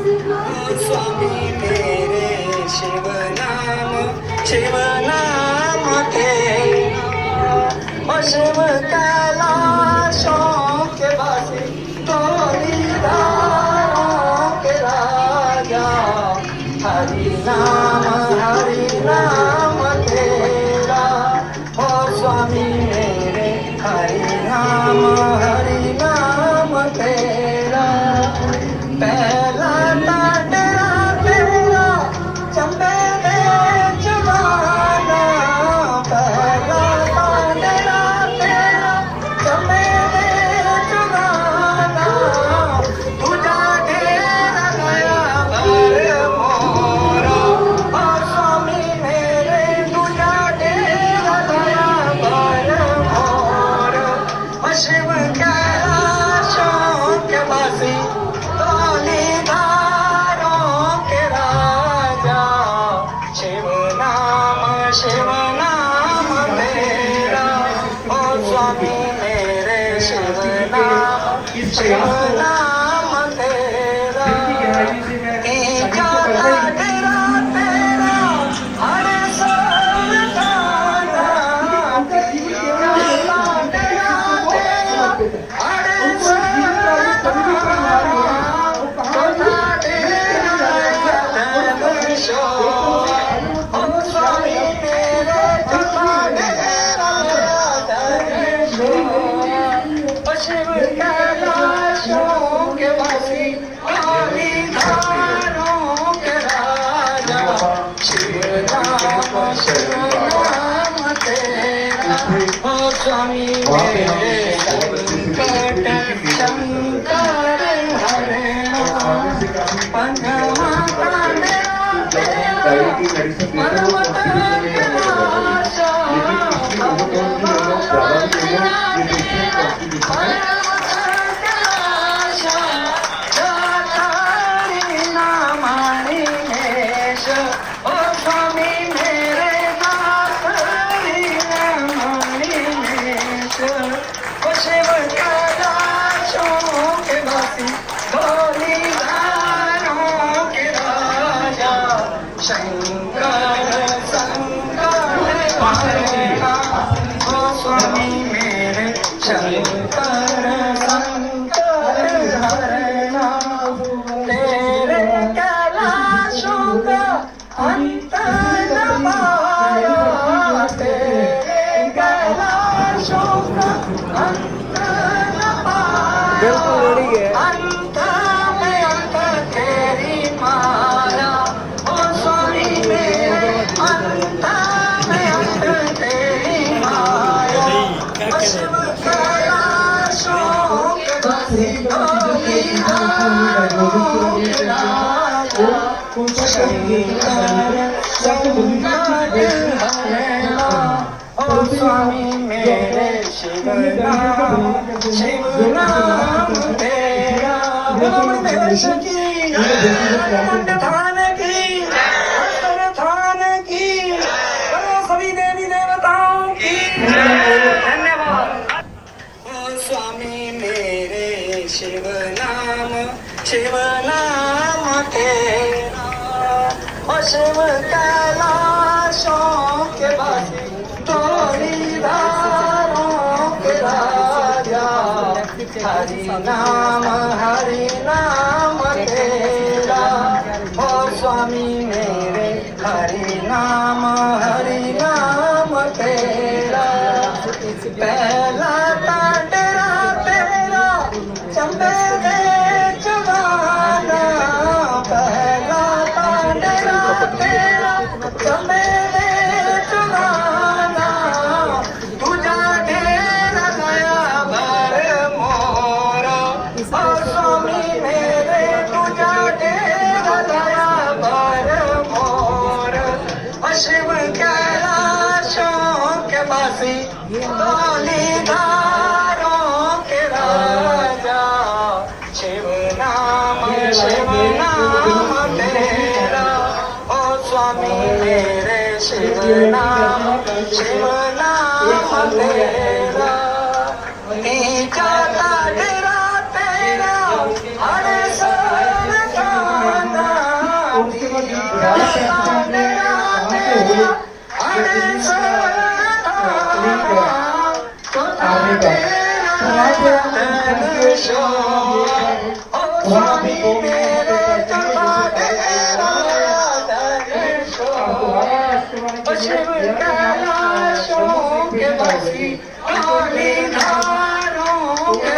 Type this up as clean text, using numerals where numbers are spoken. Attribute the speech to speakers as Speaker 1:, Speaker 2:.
Speaker 1: स्वामी मेरे शिव नाम तेरा ओ शिव कैलाशों के वासी तोरी धारों के राजा हरि नाम तेरा ओ स्वामी मेरे हरि नाम तेरा पहला तेरा तेरा चंबे में जमाना पहला तेरा तेरा चंबे में जमाना तुझा घेरा गया भर मोरा और स्वामी मेरे तुझा घेरा गया भर मोरा शिव कैलाशों के वासी शिव नाम तेरा ओ स्वामी मेरे शिव नाम तेरा जाता तेरा तेरा हर सताना तेरा तेरा हर सताना शिव कैलाशों के वासी काली धारों के राजा शिव नाम तेरा ओ स्वामी मेरे शंकर हरे पंचमाता शिव कैलाशों के वासी भोली धारों के राजा शंकर ओ स्वामी मेरे शंकर हरे नाम तेरे कैलाशों का अंत न पाया तेरे कैलाशों का अंत न पाया अंत में अंत तेरी माया ओ स्वामी मेरे अंत में अंत तेरी माया शिव कैलाशों के वासी भोली धारों के राजा शंकर हरे नाम ओ स्वामी मेरे शिव नाम तेरा थान की सभी देवी देवताओं की धन्यवाद ओ स्वामी मेरे शिव नाम तेरा ओ शिव कैलाशों के वासी तोरी धारों के राजा हरि नाम तेरा ओ स्वामी मेरे हरि नाम तेरा पहला तेरा तेरा चंबे में जमाना पहला तेरा तेरा चंबे में जमाना तुझा घेरा गया भर मोरा और स्वामी मेरे तुझा घेरा गया भर मोरा शिव कैलाशों के वासी काली धारों के राजा शिव नाम तेरा ओ स्वामी मेरे शिव नाम तेरा जाता तेरा तेरा हर सताना स्वामी मेरे चढ़ा तेरा शिव कैलाशों के बसी काली नाथ